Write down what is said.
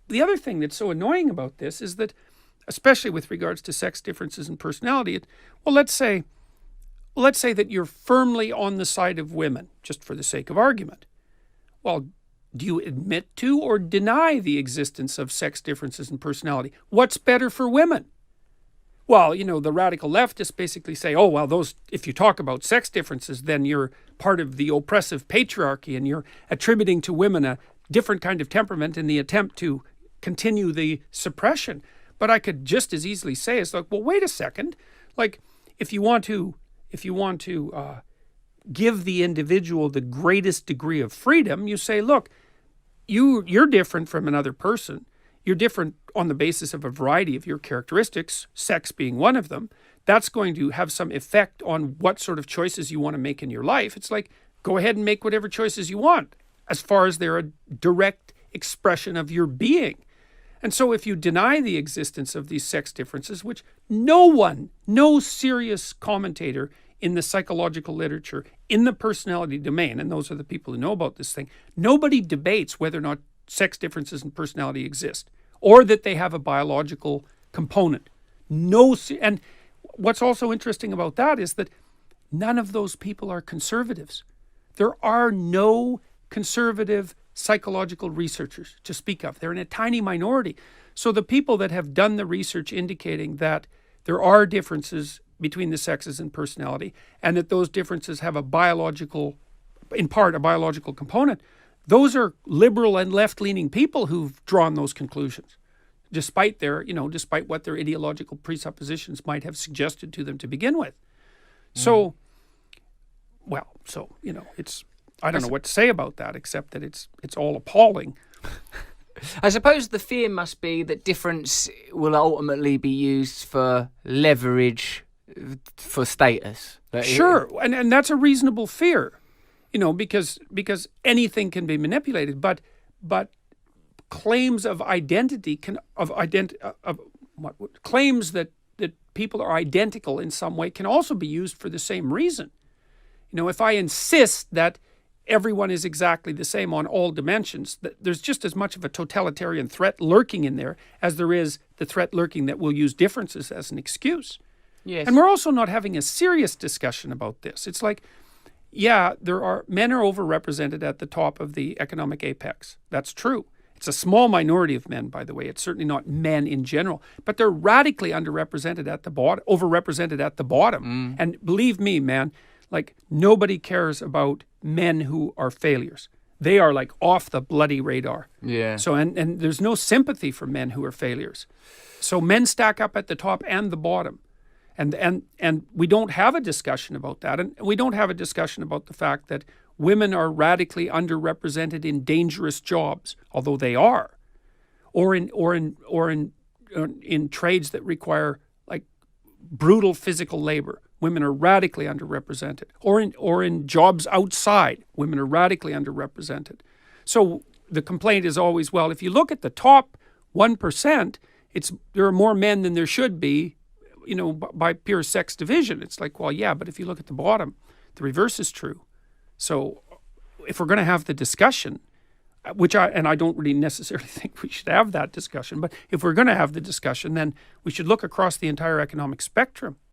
the other thing that's so annoying about this is that, especially with regards to sex differences in personality, well, let's say that you're firmly on the side of women, just for the sake of argument. Well, do you admit to or deny the existence of sex differences in personality? What's better for women? Well, the radical leftists basically say, oh, well, if you talk about sex differences, then you're part of the oppressive patriarchy and you're attributing to women a different kind of temperament in the attempt to continue the suppression. But I could just as easily say, it's like, well, wait a second. Like, if you want to give the individual the greatest degree of freedom, you say, look, you're different from another person. You're different on the basis of a variety of your characteristics, sex being one of them. That's going to have some effect on what sort of choices you want to make in your life. It's like, go ahead and make whatever choices you want, as far as they're a direct expression of your being. And so if you deny the existence of these sex differences, which no serious commentator in the psychological literature, in the personality domain, and those are the people who know about this thing, nobody debates whether or not sex differences in personality exist, or that they have a biological component. And what's also interesting about that is that none of those people are conservatives. There are no conservative psychological researchers to speak of. They're in a tiny minority. So the people that have done the research indicating that there are differences between the sexes in personality, and that those differences have in part a biological component, those are liberal and left-leaning people who've drawn those conclusions, despite what their ideological presuppositions might have suggested to them to begin with. So, it's, I don't know what to say about that, except that it's all appalling. I suppose the fear must be that difference will ultimately be used for leverage for status. Sure, and that's a reasonable fear, because anything can be manipulated, but claims of identity claims that people are identical in some way can also be used for the same reason. If I insist that everyone is exactly the same on all dimensions, there's just as much of a totalitarian threat lurking in there as there is the threat lurking that we'll use differences as an excuse. Yes. And we're also not having a serious discussion about this. It's like, yeah, men are overrepresented at the top of the economic apex. That's true. It's a small minority of men, by the way. It's certainly not men in general, but they're radically overrepresented at the bottom. And believe me, man, like, nobody cares about men who are failures. They are like off the bloody radar. Yeah. So and there's no sympathy for men who are failures. So men stack up at the top and the bottom. And we don't have a discussion about that. And we don't have a discussion about the fact that women are radically underrepresented in dangerous jobs, although they are, or in trades that require like brutal physical labor. Women are radically underrepresented, or in jobs outside, women are radically underrepresented. So the complaint is always, well, if you look at the top 1%, there are more men than there should be, by pure sex division. It's like, well, yeah, but if you look at the bottom, the reverse is true. So if we're going to have the discussion, I don't really necessarily think we should have that discussion, but if we're going to have the discussion, then we should look across the entire economic spectrum